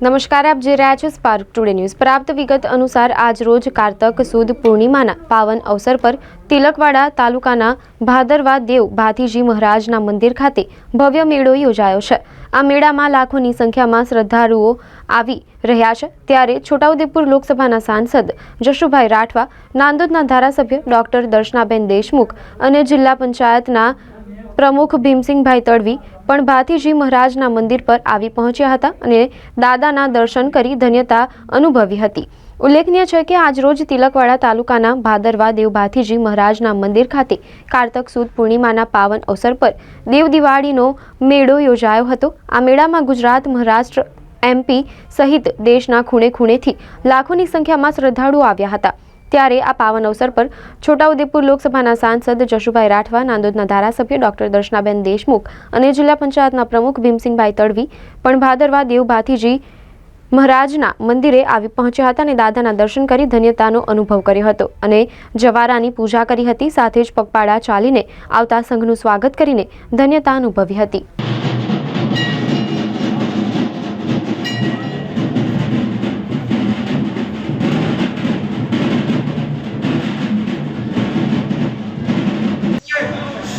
નમસ્કાર, આપ જોઈ રહ્યા છો સ્પાર્ક ટુડે ન્યૂઝ। પ્રાપ્ત વિગત અનુસાર આજ રોજ કારતક સુદ પૂર્ણિમાના પાવન અવસર પર તિલકવાડા તાલુકાના ભાદરવા દેવ ભાથીજી મહારાજના મંદિર ખાતે ભવ્ય મેળો યોજાયો છે। આ મેળામાં લાખોની સંખ્યામાં શ્રદ્ધાળુઓ આવી રહ્યા છે। ત્યારે છોટાઉદેપુર લોકસભાના સાંસદ જશુભાઈ રાઠવા, નાંદોદના ધારાસભ્ય ડોક્ટર દર્શનાબેન દેશમુખ અને જિલ્લા પંચાયતના પ્રમુખ ભીમસિંહભાઈ તડવી પણ ભાથીજી મહારાજના મંદિર પર આવી પહોંચ્યા હતા અને દાદાના દર્શન કરી ધન્યતા અનુભવી હતી। ઉલ્લેખનીય છે કે આજરોજ તિલકવાડા તાલુકાના ભાદરવા દેવ ભાથીજી મહારાજના મંદિર ખાતે કારતક સુદ પૂર્ણિમાના પાવન અવસર પર દેવ દિવાળીનો મેળો યોજાયો હતો। આ મેળામાં ગુજરાત, મહારાષ્ટ્ર, MP સહિત દેશના ખૂણે ખૂણેથી લાખોની સંખ્યામાં શ્રદ્ધાળુઓ આવ્યા હતા। ત્યારે આ પાવન અવસર પર છોટાઉદેપુર લોકસભાના સાંસદ જશુભાઈ રાઠવા, નાંદોદના ધારાસભ્ય ડોક્ટર દર્શનાબેન દેશમુખ અને જિલ્લા પંચાયતના પ્રમુખ ભીમસિંહભાઈ તડવી પણ ભાદરવા દેવ ભાથીજી મહારાજના મંદિરે આવી પહોંચ્યા હતા અને દાદાના દર્શન કરી ધન્યતાનો અનુભવ કર્યો હતો અને જવારાની પૂજા કરી હતી। સાથે જ પગપાળા ચાલીને આવતા સંઘનું સ્વાગત કરીને ધન્યતા અનુભવી હતી।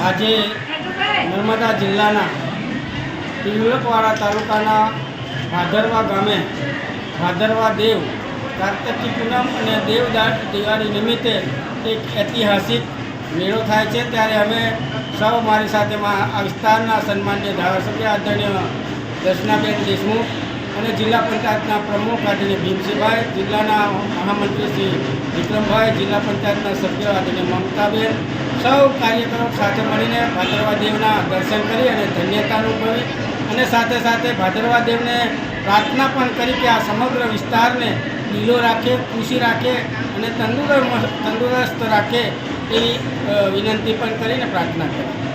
આજે નર્મદા જિલ્લાના તિલકવાડા તાલુકાના ભાદરવા ગામે ભાદરવા દેવ કાર્તિકી પૂનમ અને દેવ દિવાળી નિમિત્તે એક ઐતિહાસિક મેળો થાય છે। ત્યારે અમે સૌ મારી સાથે આ વિસ્તારના સન્માનીય ધારાસભ્ય આદરણીય દર્શનાબેન દેશમુખ અને જિલ્લા પંચાયતના પ્રમુખ આદરણીય ભીમસિંહભાઈ, જિલ્લાના મહામંત્રી શ્રી વિક્રમભાઈ, જિલ્લા પંચાયતના સભ્ય આદરણીય મમતાબેન, સૌ કાર્યકરો સાથે મળીને ભાદરવા દેવના દર્શન કરી અને ધન્યતા અનુભવી અને સાથે સાથે ભાદરવા દેવને પ્રાર્થના પણ કરી કે આ સમગ્ર વિસ્તારને લીલો રાખે, ખુશી રાખે અને તંદુરસ્ત રાખે એવી વિનંતી પણ કરીને પ્રાર્થના કરી।